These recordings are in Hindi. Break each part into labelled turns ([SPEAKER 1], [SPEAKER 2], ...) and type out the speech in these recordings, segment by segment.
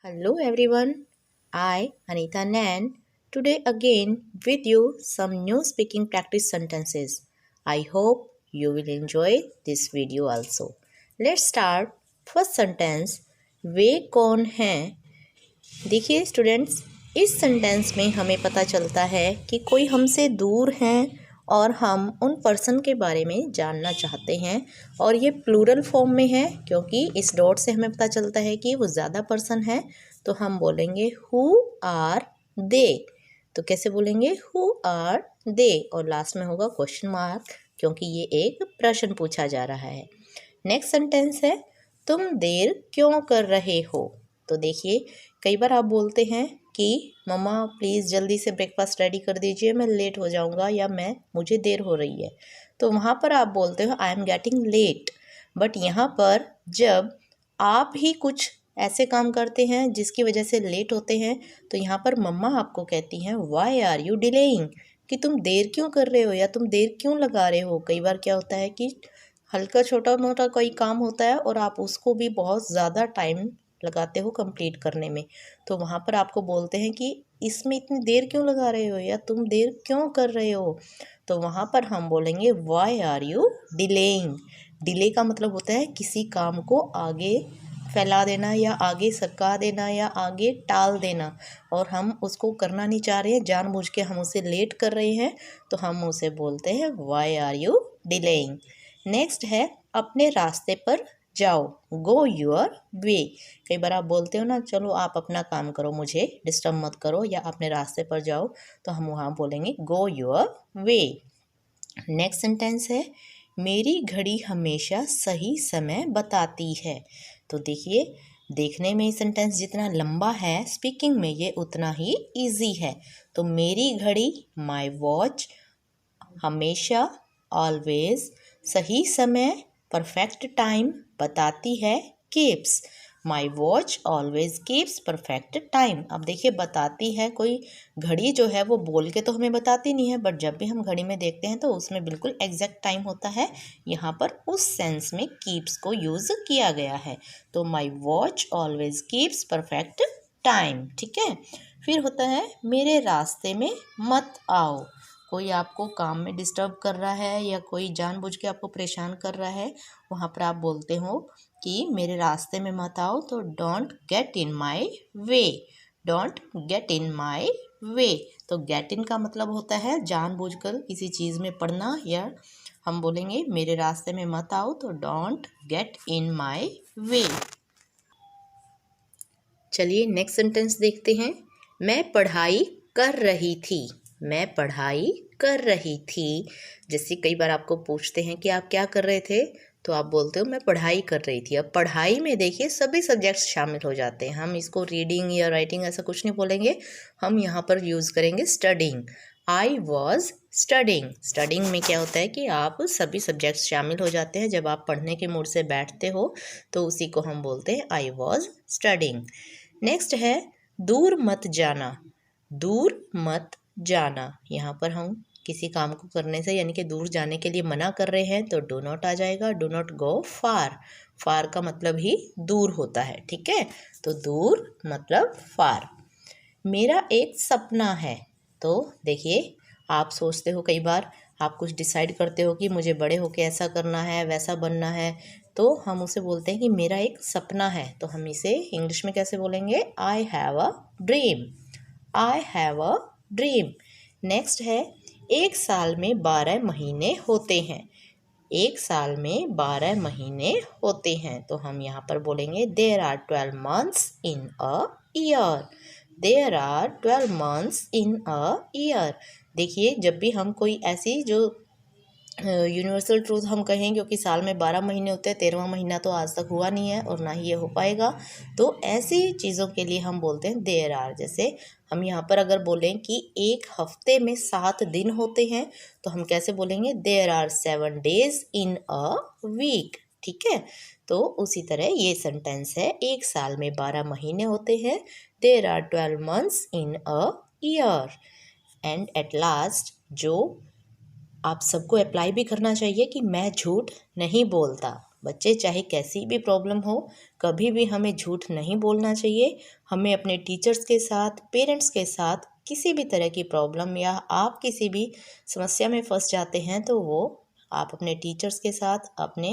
[SPEAKER 1] Hello everyone, I Anita Nan today again with you some new speaking practice sentences. I hope you will enjoy this video also. Let's start. First sentence, वे कौन हैं? देखिए स्टूडेंट्स, इस सेंटेंस में हमें पता चलता है कि कोई हमसे दूर हैं और हम उन पर्सन के बारे में जानना चाहते हैं और ये प्लूरल फॉर्म में है क्योंकि इस डॉट से हमें पता चलता है कि वो ज़्यादा पर्सन है। तो हम बोलेंगे हु आर दे। तो कैसे बोलेंगे? हु आर दे और लास्ट में होगा क्वेश्चन मार्क क्योंकि ये एक प्रश्न पूछा जा रहा है। नेक्स्ट सेंटेंस है तुम देर क्यों कर रहे हो? तो देखिए कई बार आप बोलते हैं कि मम्मा प्लीज़ जल्दी से ब्रेकफास्ट रेडी कर दीजिए, मैं लेट हो जाऊंगा या मुझे देर हो रही है। तो वहाँ पर आप बोलते हो I am getting late. But यहाँ पर जब आप ही कुछ ऐसे काम करते हैं जिसकी वजह से लेट होते हैं तो यहाँ पर मम्मा आपको कहती हैं वाई आर यू डिलेइंग, कि तुम देर क्यों कर रहे हो या तुम देर क्यों लगा रहे हो। कई बार क्या होता है कि हल्का छोटा मोटा कोई काम होता है और आप उसको भी बहुत ज़्यादा टाइम लगाते हो कंप्लीट करने में, तो वहाँ पर आपको बोलते हैं कि इसमें इतनी देर क्यों लगा रहे हो या तुम देर क्यों कर रहे हो। तो वहाँ पर हम बोलेंगे why are you delaying. Delay का मतलब होता है किसी काम को आगे फैला देना या आगे सरका देना या आगे टाल देना, और हम उसको करना नहीं चाह रहे हैं, जानबूझ के हम उसे लेट कर रहे हैं तो हम उसे बोलते हैं why are you delaying. Next है अपने रास्ते पर जाओ, गो योर वे। कई बार आप बोलते हो ना चलो आप अपना काम करो, मुझे डिस्टर्ब मत करो या अपने रास्ते पर जाओ, तो हम वहाँ बोलेंगे go your way. Next sentence है मेरी घड़ी हमेशा सही समय बताती है। तो देखिए देखने में सेंटेंस जितना लंबा है स्पीकिंग में ये उतना ही इजी है। तो मेरी घड़ी माई वॉच हमेशा ऑलवेज सही समय परफेक्ट टाइम बताती है, keeps. My watch always keeps perfect time. अब देखिए बताती है, कोई घड़ी जो है वो बोल के तो हमें बताती नहीं है, बट जब भी हम घड़ी में देखते हैं तो उसमें बिल्कुल एग्जैक्ट टाइम होता है। यहाँ पर उस सेंस में कीप्स को यूज़ किया गया है। तो my watch always keeps perfect time. ठीक है। फिर होता है मेरे रास्ते में मत आओ। कोई आपको काम में डिस्टर्ब कर रहा है या कोई जानबूझ के आपको परेशान कर रहा है, वहाँ पर आप बोलते हो कि मेरे रास्ते में मत आओ। तो don't get in my way. Don't get in my way. तो गेट इन का मतलब होता है जानबूझकर किसी चीज़ में पड़ना, या हम बोलेंगे मेरे रास्ते में मत आओ तो डोंट गेट इन माई वे। चलिए नेक्स्ट सेंटेंस देखते हैं। मैं पढ़ाई कर रही थी। मैं पढ़ाई कर रही थी। जैसे कई बार आपको पूछते हैं कि आप क्या कर रहे थे, तो आप बोलते हो मैं पढ़ाई कर रही थी। अब पढ़ाई में देखिए सभी सब्जेक्ट्स शामिल हो जाते हैं, हम इसको रीडिंग या राइटिंग ऐसा कुछ नहीं बोलेंगे, हम यहाँ पर यूज़ करेंगे studying. I was studying. Studying में क्या होता है कि आप सभी सब्जेक्ट्स शामिल हो जाते हैं, जब आप पढ़ने के मूड से बैठते हो तो उसी को हम बोलते हैं आई वॉज स्टडिंग। नेक्स्ट है दूर मत जाना। दूर मत जाना, यहाँ पर हम किसी काम को करने से यानी कि दूर जाने के लिए मना कर रहे हैं तो डो नॉट आ जाएगा। डो नॉट गो फार। फार का मतलब ही दूर होता है। ठीक है। तो दूर मतलब फार। मेरा एक सपना है। तो देखिए आप सोचते हो, कई बार आप कुछ डिसाइड करते हो कि मुझे बड़े होके ऐसा करना है वैसा बनना है, तो हम उसे बोलते हैं कि मेरा एक सपना है। तो हम इसे इंग्लिश में कैसे बोलेंगे? I have a dream. I have a dream. Next है एक साल में 12 महीने होते हैं। एक साल में 12 महीने होते हैं, तो हम यहाँ पर बोलेंगे there are 12 months in a year. There are 12 months in a year. देखिए जब भी हम कोई ऐसी जो यूनिवर्सल ट्रूथ हम कहें, क्योंकि साल में 12 महीने होते हैं, 13वां महीना तो आज तक हुआ नहीं है और ना ही ये हो पाएगा, तो ऐसी चीज़ों के लिए हम बोलते हैं देयर आर। जैसे हम यहाँ पर अगर बोलें कि एक हफ्ते में 7 दिन होते हैं, तो हम कैसे बोलेंगे? There are 7 days in a week. ठीक है। तो उसी तरह ये सेंटेंस है, एक साल में 12 महीने होते हैं, there are 12 months in a year. And at last जो आप सबको अप्लाई भी करना चाहिए कि मैं झूठ नहीं बोलता। बच्चे चाहे कैसी भी प्रॉब्लम हो, कभी भी हमें झूठ नहीं बोलना चाहिए। हमें अपने टीचर्स के साथ, पेरेंट्स के साथ किसी भी तरह की प्रॉब्लम या आप किसी भी समस्या में फंस जाते हैं तो वो आप अपने टीचर्स के साथ, अपने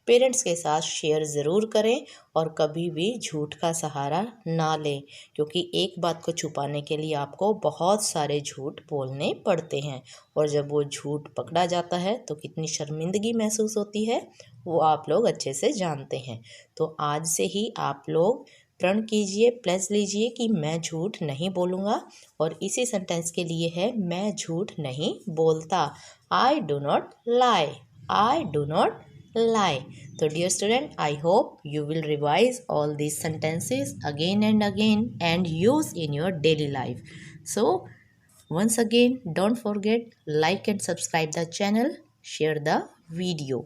[SPEAKER 1] पेरेंट्स के साथ शेयर ज़रूर करें और कभी भी झूठ का सहारा ना लें, क्योंकि एक बात को छुपाने के लिए आपको बहुत सारे झूठ बोलने पड़ते हैं और जब वो झूठ पकड़ा जाता है तो कितनी शर्मिंदगी महसूस होती है वो आप लोग अच्छे से जानते हैं। तो आज से ही आप लोग प्रण कीजिए, प्लेज लीजिए कि मैं झूठ नहीं बोलूँगा और इसी सेंटेंस के लिए है मैं झूठ नहीं बोलता। I do not lie. I do not lie. So dear student, I hope you will revise all these sentences again and use in your daily life. So once again, don't forget like and subscribe the channel, share the video.